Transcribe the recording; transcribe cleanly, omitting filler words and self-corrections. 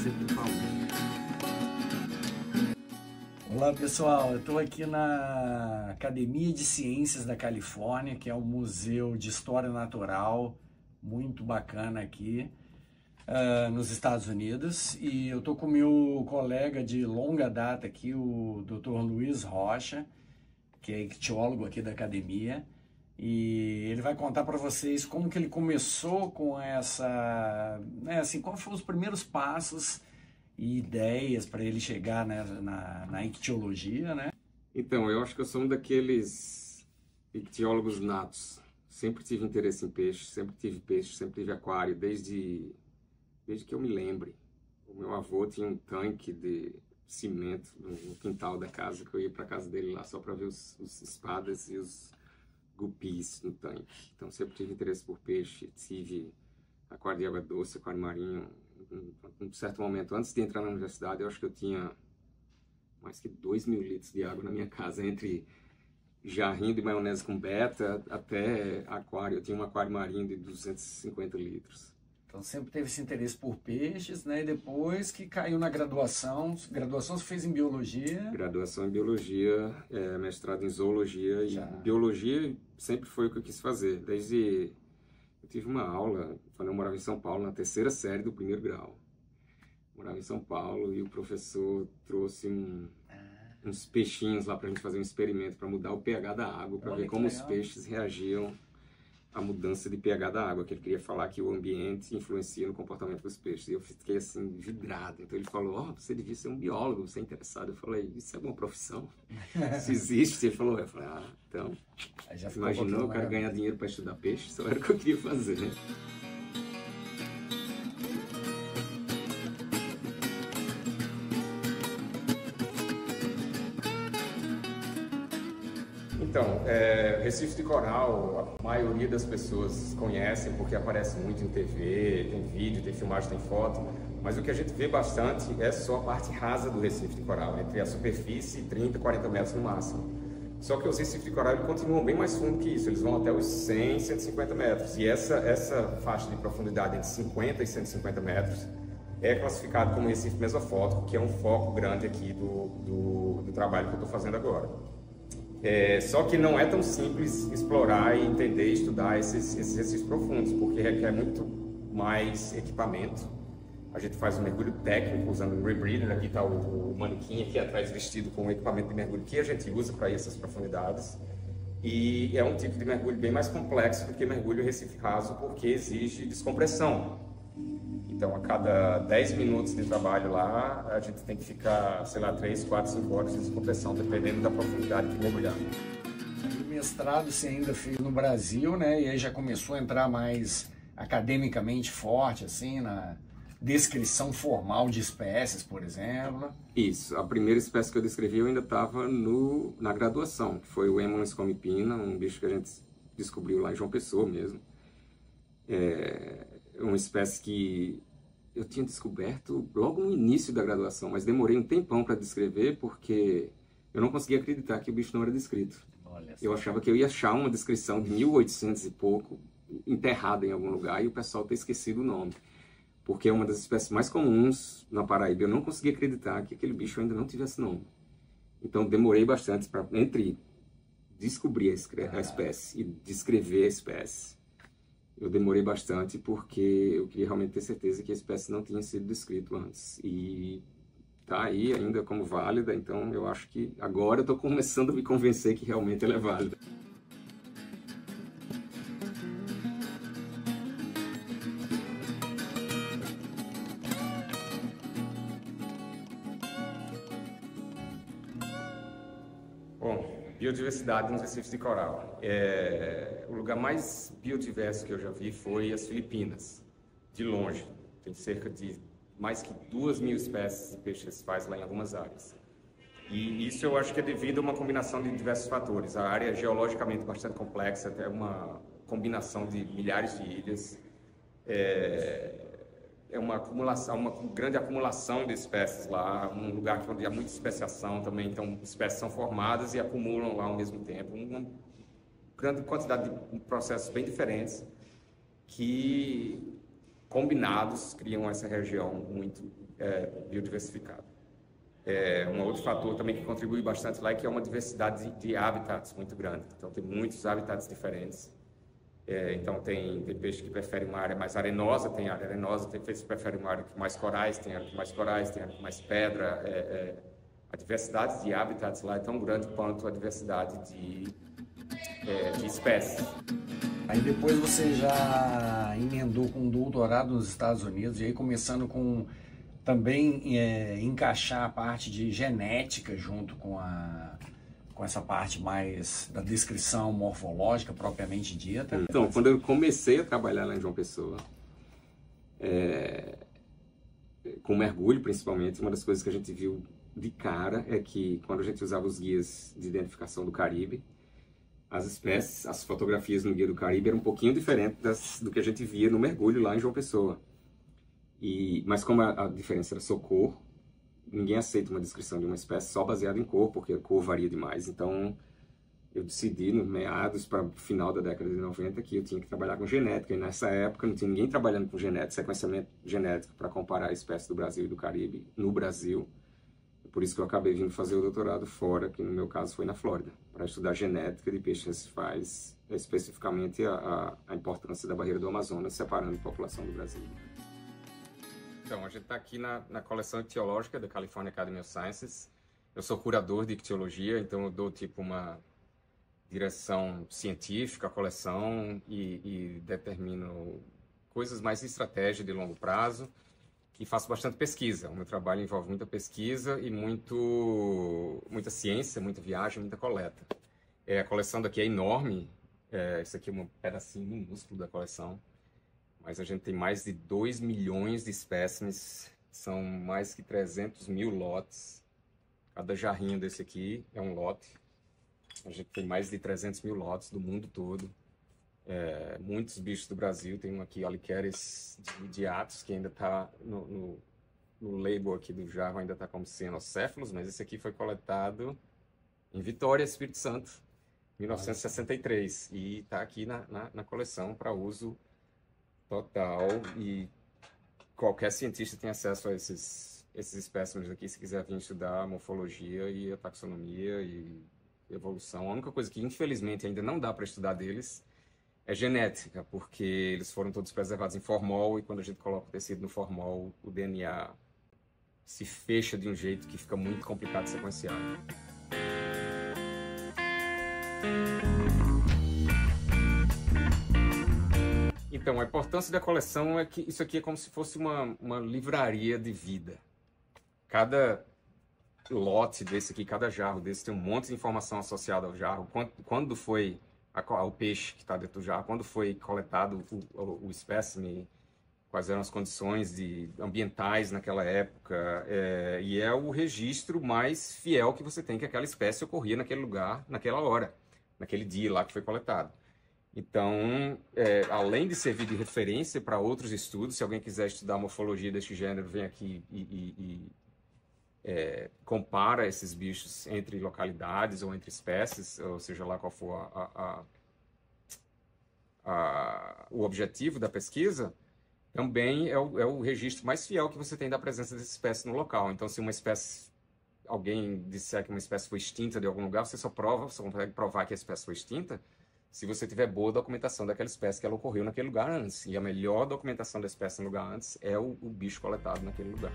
você, por favor. Olá pessoal, eu estou aqui na Academia de Ciências da Califórnia, que é um museu de história natural muito bacana aqui nos Estados Unidos, e eu estou com meu colega de longa data aqui, o Dr. Luiz Rocha, que é ictiólogo aqui da academia, e ele vai contar para vocês como que ele começou com essa, né, assim, quais foram os primeiros passos e ideias para ele chegar, né, na ictiologia, né? Então, eu acho que eu sou um daqueles ictiólogos natos. Sempre tive interesse em peixe, sempre tive aquário, desde que eu me lembre. O meu avô tinha um tanque de cimento no quintal da casa, que eu ia para casa dele lá só para ver os espadas e os gupis no tanque. Então, sempre tive interesse por peixe, tive aquário de água doce, aquário marinho. Num certo momento, antes de entrar na universidade, eu acho que eu tinha mais que 2.000 litros de água na minha casa, entre jarrinho de maionese com beta até aquário. Eu tinha um aquário marinho de 250 litros. Então sempre teve esse interesse por peixes, né? E depois que caiu na graduação você fez em biologia? Graduação em biologia, mestrado em zoologia. E biologia sempre foi o que eu quis fazer. Desde eu tive uma aula, quando eu morava em São Paulo, na terceira série do primeiro grau. Morava em São Paulo e o professor trouxe uns peixinhos lá para a gente fazer um experimento para mudar o pH da água, para ver como os peixes reagiam à mudança de pH da água, que ele queria falar que o ambiente influencia no comportamento dos peixes. E eu fiquei assim, vidrado. Então ele falou, você devia ser um biólogo, você é interessado. Eu falei, isso é uma profissão? Isso existe? Ele falou, eu falei, então, você imaginou, eu quero ganhar dinheiro para estudar peixe? Só era o que eu queria fazer, né? Então, Recife de Coral, a maioria das pessoas conhecem porque aparece muito em TV, tem vídeo, tem filmagem, tem foto, mas o que a gente vê bastante é só a parte rasa do Recife de Coral, entre a superfície e 30, 40 metros no máximo. Só que os Recifes de Coral continuam bem mais fundo que isso, eles vão até os 100, 150 metros, e essa faixa de profundidade entre 50 e 150 metros é classificado como Recife mesofótico, que é um foco grande aqui do trabalho que eu estou fazendo agora. Só que não é tão simples explorar e entender e estudar esses recifes profundos, porque requer muito mais equipamento. A gente faz um mergulho técnico usando um rebreather, aqui está o manequim aqui atrás vestido com o equipamento de mergulho que a gente usa para essas profundidades. E é um tipo de mergulho bem mais complexo do que mergulho recife raso, porque exige descompressão. Então, a cada 10 minutos de trabalho lá, a gente tem que ficar, sei lá, 3, 4, 5 horas de descompressão, dependendo da profundidade que mergulhar. O mestrado você ainda fez no Brasil, né? E aí já começou a entrar mais academicamente forte, assim, na descrição formal de espécies, por exemplo. Isso. A primeira espécie que eu descrevi eu ainda estava na graduação, que foi o Emulus comipina, um bicho que a gente descobriu lá em João Pessoa mesmo. É uma espécie que eu tinha descoberto logo no início da graduação, mas demorei um tempão para descrever porque eu não conseguia acreditar que o bicho não era descrito. Eu achava que eu ia achar uma descrição de 1800 e pouco enterrada em algum lugar e o pessoal ter esquecido o nome, porque é uma das espécies mais comuns na Paraíba. Eu não conseguia acreditar que aquele bicho ainda não tivesse nome. Então demorei bastante para entre descobrir a espécie e descrever a espécie. Eu demorei bastante porque eu queria realmente ter certeza que a espécie não tinha sido descrita antes. E está aí ainda como válida, então eu acho que agora eu estou começando a me convencer que realmente ela é válida. Bom, biodiversidade nos recifes de coral. O lugar mais biodiverso que eu já vi foi as Filipinas, de longe. Tem cerca de mais que 2.000 espécies de peixes recifais lá em algumas áreas. E isso eu acho que é devido a uma combinação de diversos fatores. A área é geologicamente bastante complexa, até uma combinação de milhares de ilhas. É uma grande acumulação de espécies lá, um lugar onde há muita especiação também, então espécies são formadas e acumulam lá ao mesmo tempo. Uma grande quantidade de processos bem diferentes que combinados criam essa região muito biodiversificada. Um outro fator também que contribui bastante lá é que é uma diversidade de habitats muito grande. Então, tem muitos habitats diferentes. Então, tem peixe que prefere uma área mais arenosa, tem área arenosa, tem peixe que prefere uma área com mais corais, tem área com mais corais, tem área com mais pedra. A diversidade de habitats lá é tão grande quanto a diversidade de espécies. Aí depois você já emendou com um doutorado nos Estados Unidos, e aí começando com também encaixar a parte de genética junto com essa parte mais da descrição morfológica propriamente dita. Então, quando eu comecei a trabalhar lá em João Pessoa, com mergulho principalmente, uma das coisas que a gente viu de cara é que quando a gente usava os guias de identificação do Caribe, as espécies, as fotografias no Guia do Caribe eram um pouquinho diferentes do que a gente via no mergulho lá em João Pessoa. Mas como a diferença era só cor, ninguém aceita uma descrição de uma espécie só baseada em cor, porque a cor varia demais. Então, eu decidi, no meados para o final da década de 90, que eu tinha que trabalhar com genética. E nessa época não tinha ninguém trabalhando com genética, sequenciamento genético para comparar a espécie do Brasil e do Caribe no Brasil. Por isso que eu acabei vindo fazer o doutorado fora, que no meu caso foi na Flórida, para estudar genética de peixes recifais, especificamente a importância da barreira do Amazonas, separando a população do Brasil. Então, a gente está aqui na coleção ictiológica da California Academy of Sciences. Eu sou curador de ictiologia, então eu dou tipo uma direção científica à coleção e determino coisas mais de estratégia de longo prazo. E faço bastante pesquisa. O meu trabalho envolve muita pesquisa e muita ciência, muita viagem, muita coleta. A coleção daqui é enorme. Isso aqui é um pedacinho minúsculo da coleção. Mas a gente tem mais de 2 milhões de espécimes. São mais que 300 mil lotes. Cada jarrinho desse aqui é um lote. A gente tem mais de 300 mil lotes do mundo todo. Muitos bichos do Brasil. Tem um aqui, Oliqueres diatus, que ainda está no label aqui do jarro, ainda está como cianocéfalos, mas esse aqui foi coletado em Vitória, Espírito Santo, 1963, e está aqui na coleção para uso total, e qualquer cientista tem acesso a esses espécimes aqui, se quiser vir estudar a morfologia e a taxonomia e evolução. A única coisa que, infelizmente, ainda não dá para estudar deles é genética, porque eles foram todos preservados em formol, e quando a gente coloca o tecido no formol, o DNA se fecha de um jeito que fica muito complicado de sequenciar. Então, a importância da coleção é que isso aqui é como se fosse uma livraria de vida. Cada lote desse aqui, cada jarro desse, tem um monte de informação associada ao jarro. Quando foi o peixe que está dentro do jarro, quando foi coletado o espécime, quais eram as condições ambientais naquela época, e é o registro mais fiel que você tem que aquela espécie ocorria naquele lugar, naquela hora, naquele dia lá que foi coletado. Então, além de servir de referência para outros estudos, se alguém quiser estudar a morfologia deste gênero, vem aqui e compara esses bichos entre localidades ou entre espécies, ou seja lá qual for o objetivo da pesquisa, também é o registro mais fiel que você tem da presença dessa espécie no local. Então, se alguém disser que uma espécie foi extinta de algum lugar, você só consegue provar que a espécie foi extinta se você tiver boa documentação daquela espécie, que ela ocorreu naquele lugar antes. E a melhor documentação da espécie no lugar antes é o bicho coletado naquele lugar.